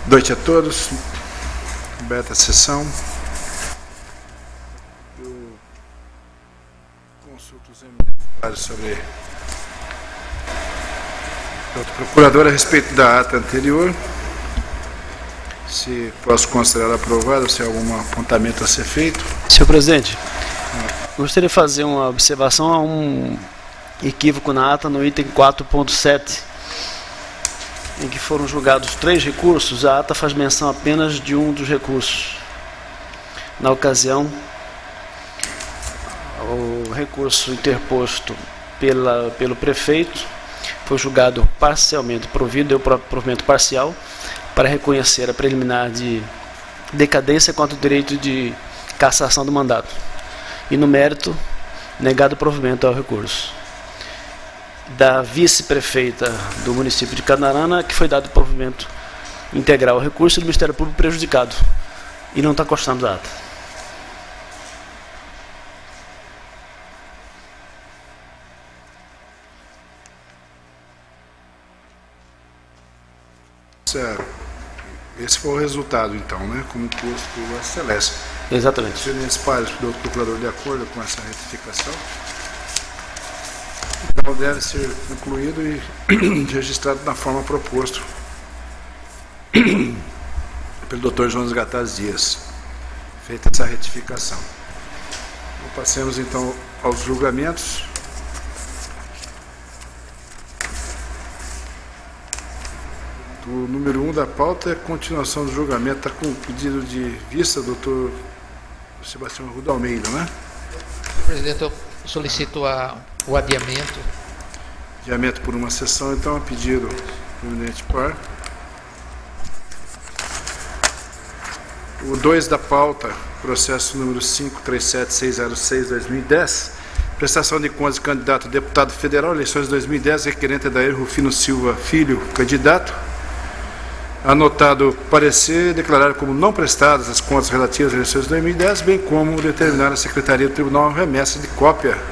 Boa noite a todos. Aberta a sessão. Eu consulto os emendários sobre o procurador a respeito da ata anterior. Se posso considerar aprovado, se há algum apontamento a ser feito. Senhor presidente, gostaria de fazer uma observação a um equívoco na ata no item 4.7, em que foram julgados 3 recursos. A ata faz menção apenas de um dos recursos. Na ocasião, o recurso interposto pelo prefeito foi julgado parcialmente provido, deu provimento parcial, para reconhecer a preliminar de decadência quanto ao direito de cassação do mandato. E no mérito, negado o provimento ao recurso da vice-prefeita do município de Canarana, que foi dado provimento integral ao recurso do Ministério Público prejudicado. E não está constando da ata. Certo. Esse foi o resultado, então, né? Como posto pela Celeste. Exatamente. Senhores pares do procurador, de acordo com essa retificação, então deve ser concluído e registrado na forma proposto pelo Dr. Jonas Gataz Dias. Feita essa retificação. Então, passemos então aos julgamentos. O número 1 da pauta é a continuação do julgamento. Está com o pedido de vista, doutor Sebastião Arruda Almeida, né? Presidente, eu solicito o adiamento. Adiamento por uma sessão, então, a pedido do eminente par. O 2 da pauta, processo número 537606-2010, prestação de contas de candidato a deputado federal, eleições de 2010, requerente Adair Rufino Silva Filho, candidato. Anotado parecer declarar como não prestadas as contas relativas às eleições de 2010, bem como determinar a Secretaria do Tribunal a remessa de cópia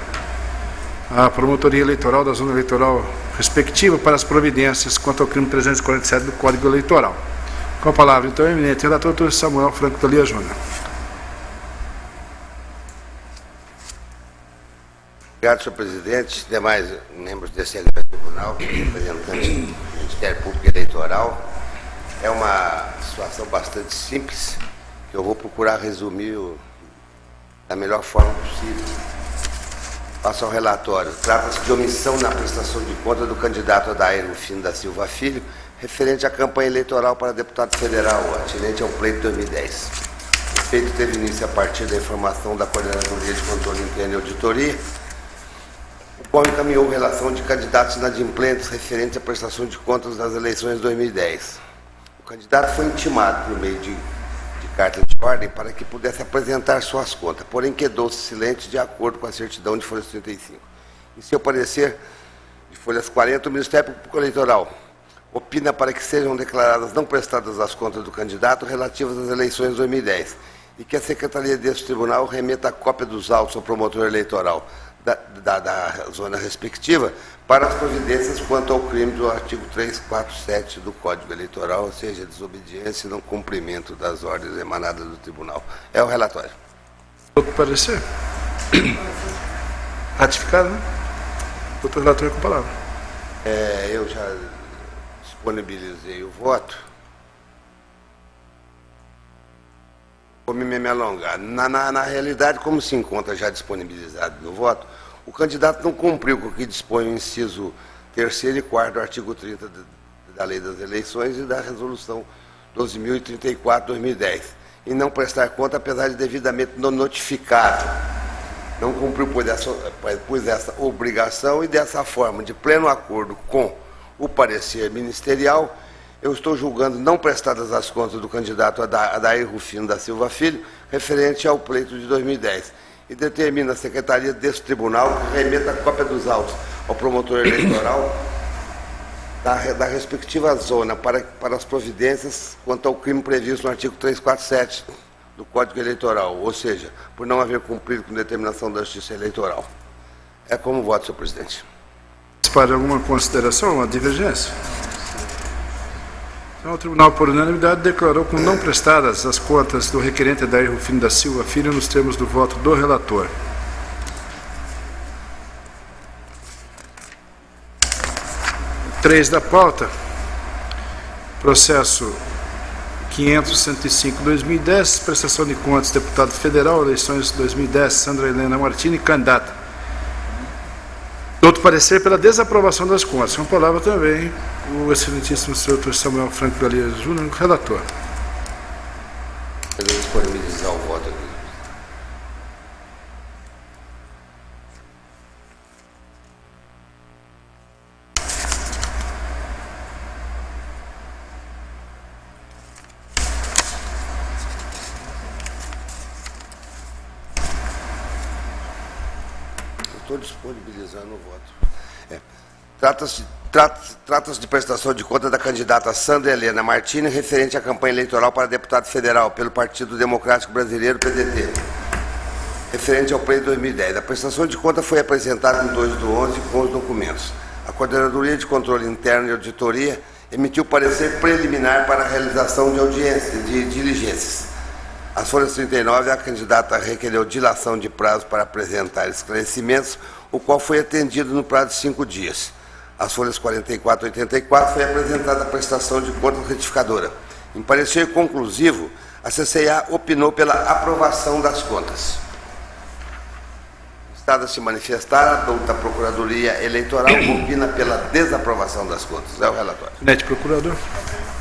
à Promotoria Eleitoral da Zona Eleitoral respectiva para as providências quanto ao crime 347 do Código Eleitoral. Com a palavra, então, o eminente relator, doutor Samuel Franco Dalia Júnior. Obrigado, senhor presidente, demais membros desse tribunal, representantes do Ministério Público Eleitoral. É uma situação bastante simples, que eu vou procurar resumir da melhor forma possível. Passo ao relatório. Trata-se de omissão na prestação de conta do candidato Adair Rufino da Silva Filho, referente à campanha eleitoral para deputado federal, atinente ao pleito 2010. O feito teve início a partir da informação da Coordenadoria de Controle Interno e Auditoria, o qual encaminhou relação de candidatos inadimplentes referente à prestação de contas das eleições de 2010. O candidato foi intimado por meio de carta de ordem para que pudesse apresentar suas contas, porém quedou-se silente de acordo com a certidão de folhas 35. Em seu parecer, de folhas 40, o Ministério Público Eleitoral opina para que sejam declaradas não prestadas as contas do candidato relativas às eleições de 2010 e que a Secretaria deste Tribunal remeta a cópia dos autos ao promotor eleitoral da zona respectiva para as providências quanto ao crime do artigo 347 do Código Eleitoral, ou seja, desobediência e não cumprimento das ordens emanadas do Tribunal. É o relatório. Outro parecer? Ratificado, né? Doutor relator, com a palavra. Eu já disponibilizei o voto. Vou me alongar. Na realidade, como se encontra já disponibilizado no voto, o candidato não cumpriu com o que dispõe o inciso 3º e 4º do artigo 30 da Lei das Eleições e da Resolução 12.034/2010, em não prestar conta, apesar de devidamente não notificado. Não cumpriu, pois essa obrigação, e dessa forma, de pleno acordo com o parecer ministerial, eu estou julgando não prestadas as contas do candidato Adair Rufino da Silva Filho, referente ao pleito de 2010, e determina a Secretaria deste Tribunal que remeta a cópia dos autos ao promotor eleitoral da respectiva zona para as providências quanto ao crime previsto no artigo 347 do Código Eleitoral, ou seja, por não haver cumprido com determinação da Justiça Eleitoral. É como voto, senhor presidente. Para alguma consideração, uma divergência? Então, o tribunal, por unanimidade, declarou como não prestadas as contas do requerente Adair Rufino da Silva Filho nos termos do voto do relator. Três da pauta, processo 500.105/2010, prestação de contas, deputado federal, eleições 2010, Sandra Helena Martini, candidata. Outro parecer pela desaprovação das contas. Com a palavra também o excelentíssimo senhor Dr. Samuel Franco Galera Júnior, relator. Eu vou disponibilizar o voto aqui. Estou disponibilizando o voto. Trata-se de prestação de conta da candidata Sandra Helena Martini, referente à campanha eleitoral para deputado federal pelo Partido Democrático Brasileiro, PDT, referente ao pleito 2010. A prestação de conta foi apresentada em 2/11 com os documentos. A Coordenadoria de Controle Interno e Auditoria emitiu parecer preliminar para a realização de audiências, de diligências. Às folhas 39, a candidata requereu dilação de prazo para apresentar esclarecimentos, o qual foi atendido no prazo de 5 dias. Às folhas 44 e 84, foi apresentada a prestação de contas retificadora. Em parecer conclusivo, a CCA opinou pela aprovação das contas. Estado a se manifestar, a douta Procuradoria Eleitoral opina pela desaprovação das contas. É o relatório. Gabinete Procurador,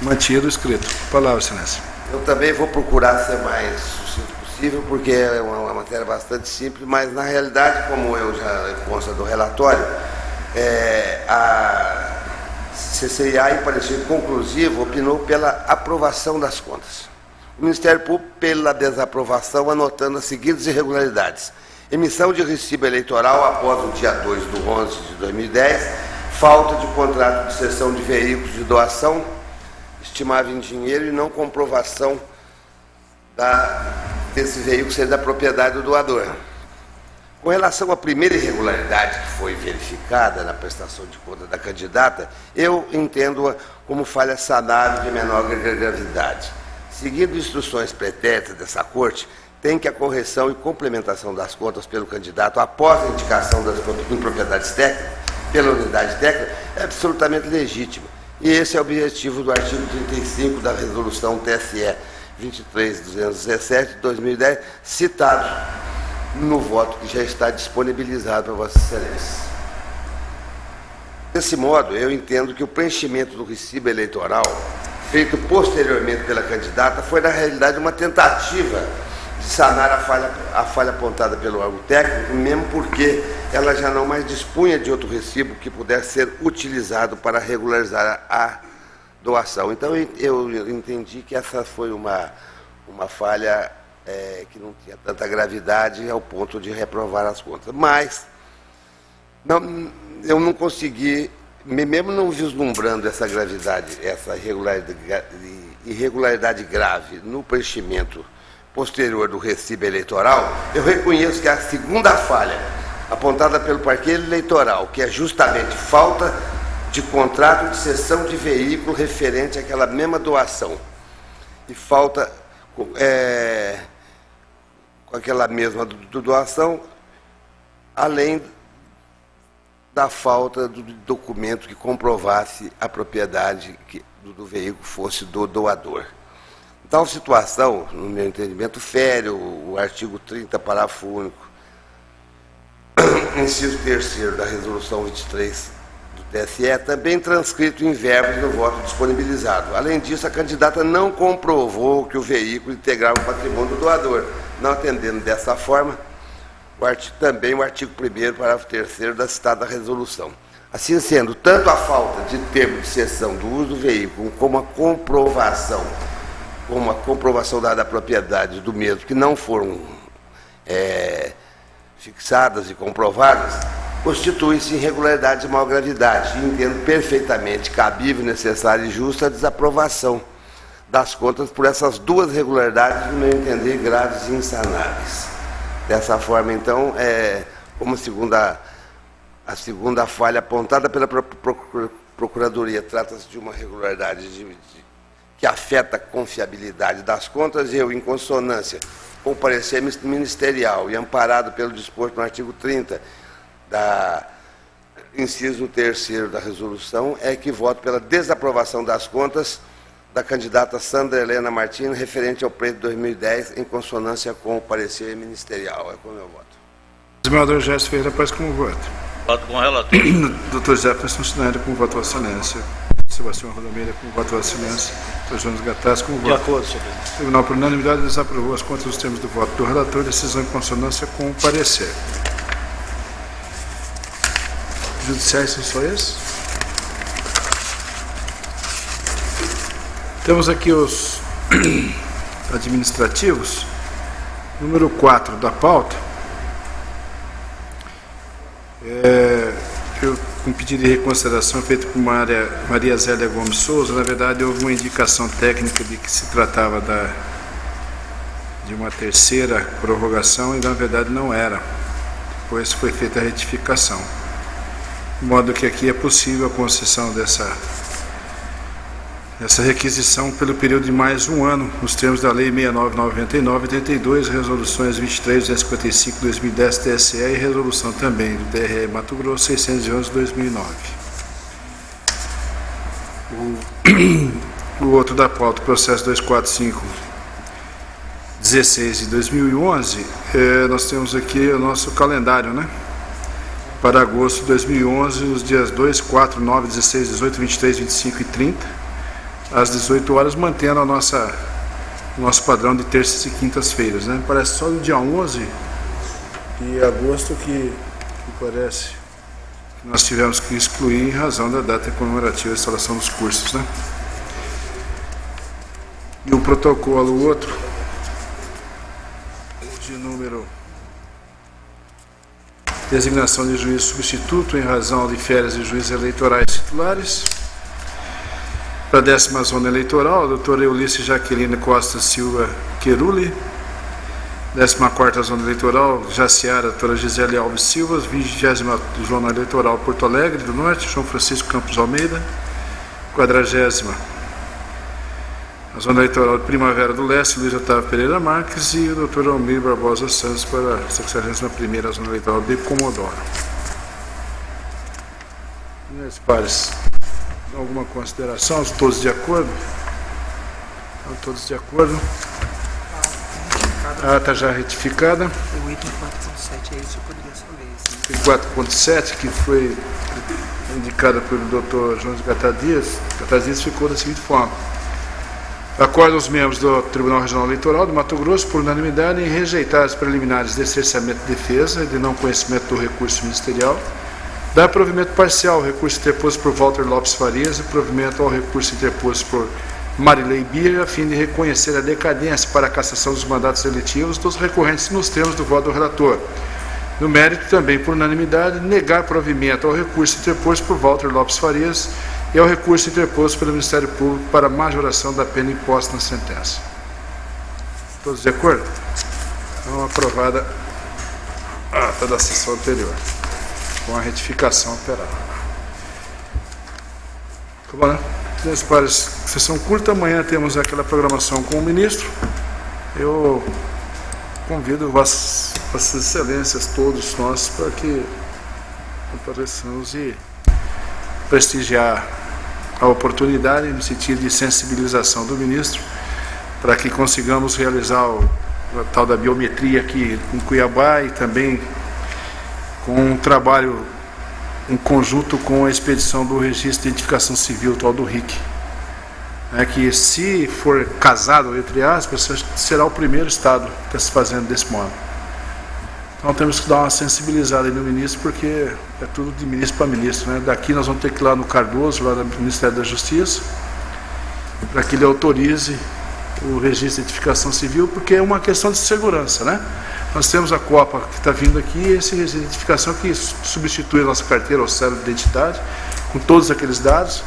mantido o escrito. Palavra, excelência. Eu também vou procurar ser mais sucinto possível, porque é uma matéria bastante simples, mas na realidade, como eu já consta do relatório, a CCA, em parecer conclusivo, opinou pela aprovação das contas. O Ministério Público pela desaprovação, anotando as seguintes irregularidades: emissão de recibo eleitoral após o dia 2/11/2010, falta de contrato de cessão de veículos de doação, estimável em dinheiro, e não comprovação desse veículo ser da propriedade do doador. Com relação à primeira irregularidade que foi verificada na prestação de conta da candidata, eu entendo-a como falha sanável de menor gravidade. Seguindo instruções pretéritas dessa Corte, tem que a correção e complementação das contas pelo candidato após a indicação das impropriedades técnicas pela unidade técnica é absolutamente legítima. E esse é o objetivo do artigo 35 da Resolução TSE 23.217 de 2010, citado no voto que já está disponibilizado para Vossa Excelência. Desse modo, eu entendo que o preenchimento do recibo eleitoral, feito posteriormente pela candidata, foi na realidade uma tentativa de sanar a falha apontada pelo órgão técnico, mesmo porque ela já não mais dispunha de outro recibo que pudesse ser utilizado para regularizar a doação. Então, eu entendi que essa foi uma falha que não tinha tanta gravidade ao ponto de reprovar as contas. Mas eu não consegui, mesmo não vislumbrando essa gravidade, essa irregularidade grave no preenchimento posterior do recibo eleitoral, eu reconheço que a segunda falha apontada pelo parqueiro eleitoral, que é justamente falta de contrato de cessão de veículo referente àquela mesma doação, e falta com aquela mesma doação, além da falta do documento que comprovasse a propriedade do veículo fosse do doador. Tal situação, no meu entendimento, fere o artigo 30, parágrafo único, inciso 3º da Resolução 23 do TSE, também transcrito em verbos no voto disponibilizado. Além disso, a candidata não comprovou que o veículo integrava o patrimônio do doador, não atendendo dessa forma também o artigo 1º, parágrafo 3º da citada resolução. Assim sendo, tanto a falta de termo de cessão do uso do veículo como a comprovação da propriedade do mesmo, que não foram fixadas e comprovadas, constitui-se irregularidade de maior gravidade, e entendo perfeitamente cabível, necessária e justa a desaprovação das contas por essas duas irregularidades, no meu entender, graves e insanáveis. Dessa forma, então, como a segunda falha apontada pela Procuradoria trata-se de uma irregularidade que afeta a confiabilidade das contas, eu, em consonância com o parecer ministerial e amparado pelo disposto no artigo 30 da inciso 3º da resolução, é que voto pela desaprovação das contas da candidata Sandra Helena Martins, referente ao pleito de 2010, em consonância com o parecer ministerial. É como eu voto. Desembargador Gerson Ferreira Paz, como voto? Voto com o relator. Dr. Jefferson Schneider, como voto Vossa Excelência. Sebastião Rodomeira, como voto Vossa Excelência. Dr. Jonas Gattas, como voto. De acordo, senhor presidente. O Tribunal, por unanimidade, desaprovou as contas dos termos do voto do relator, decisão em consonância com o parecer. Judiciais são só esses? Temos aqui os administrativos. Número 4 da pauta. Eu, com pedido de reconsideração feito por Maria Zélia Gomes Souza, na verdade houve uma indicação técnica de que se tratava de uma terceira prorrogação e na verdade não era, pois foi feita a retificação. De modo que aqui é possível a concessão dessa requisição pelo período de mais um ano, nos termos da Lei 69/99, 82, resoluções 23.255/2010 TSE e resolução também do TRE Mato Grosso 611/2009. O outro da pauta, processo 245/16 de 2011, nós temos aqui o nosso calendário, né? Para agosto de 2011, os dias 2, 4, 9, 16, 18, 23, 25 e 30, às 18 horas, mantendo o nosso padrão de terças e quintas-feiras, né? Parece só no dia 11 de agosto que parece que nós tivemos que excluir em razão da data comemorativa da instalação dos cursos, né? E o protocolo outro, de número designação de juiz substituto em razão de férias de juízes eleitorais titulares. Para a 10ª zona eleitoral, a doutora Eunice Jaqueline Costa Silva Queruli. 14ª zona eleitoral, Jaciara, doutora Gisele Alves Silva. 20ª zona eleitoral, Porto Alegre do Norte, João Francisco Campos Almeida. 40ª, a zona eleitoral de Primavera do Leste, Luiz Otávio Pereira Marques. E o doutor Almir Barbosa Santos para a 61ª zona eleitoral de Comodoro. Meus pares, alguma consideração? Todos de acordo? Estão todos de acordo? A ata já retificada. O item 4.7 é isso, eu poderia só ler. Assim. 4.7, que foi indicada pelo Dr. Jonas Gattas Dias, ficou da seguinte forma. Acordam os membros do Tribunal Regional Eleitoral do Mato Grosso, por unanimidade, em rejeitar as preliminares de cerceamento de defesa e de não conhecimento do recurso ministerial, dar provimento parcial ao recurso interposto por Walter Lopes Farias e provimento ao recurso interposto por Marilei Bia, a fim de reconhecer a decadência para a cassação dos mandatos eletivos dos recorrentes nos termos do voto do relator. No mérito, também por unanimidade, negar provimento ao recurso interposto por Walter Lopes Farias e ao recurso interposto pelo Ministério Público para majoração da pena imposta na sentença. Todos de acordo? Então, aprovada a ata da sessão anterior, com a retificação operada. Tá bom, né? Meus pares, sessão curta, amanhã temos aquela programação com o ministro. Eu convido vossas excelências, todos nós, para que compareçamos e prestigiar a oportunidade no sentido de sensibilização do ministro, para que consigamos realizar a tal da biometria aqui em Cuiabá e também com um trabalho em conjunto com a expedição do registro de identificação civil, tal do RIC. Que se for casado, entre aspas, será o primeiro estado que está se fazendo desse modo. Então temos que dar uma sensibilizada aí no ministro, porque é tudo de ministro para ministro, né? Daqui nós vamos ter que ir lá no Cardoso, lá no Ministério da Justiça, para que ele autorize o registro de identificação civil, porque é uma questão de segurança, né? Nós temos a Copa que está vindo aqui, e esse registro de identificação que substitui a nossa carteira ou cédula de identidade, com todos aqueles dados.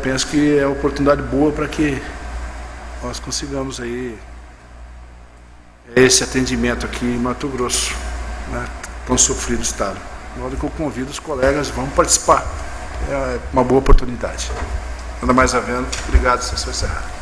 Penso que é uma oportunidade boa para que nós consigamos aí esse atendimento aqui em Mato Grosso, né, tão sofrido estado. De modo que eu convido os colegas, vamos participar. É uma boa oportunidade. Nada mais havendo. Obrigado, sessão encerrada.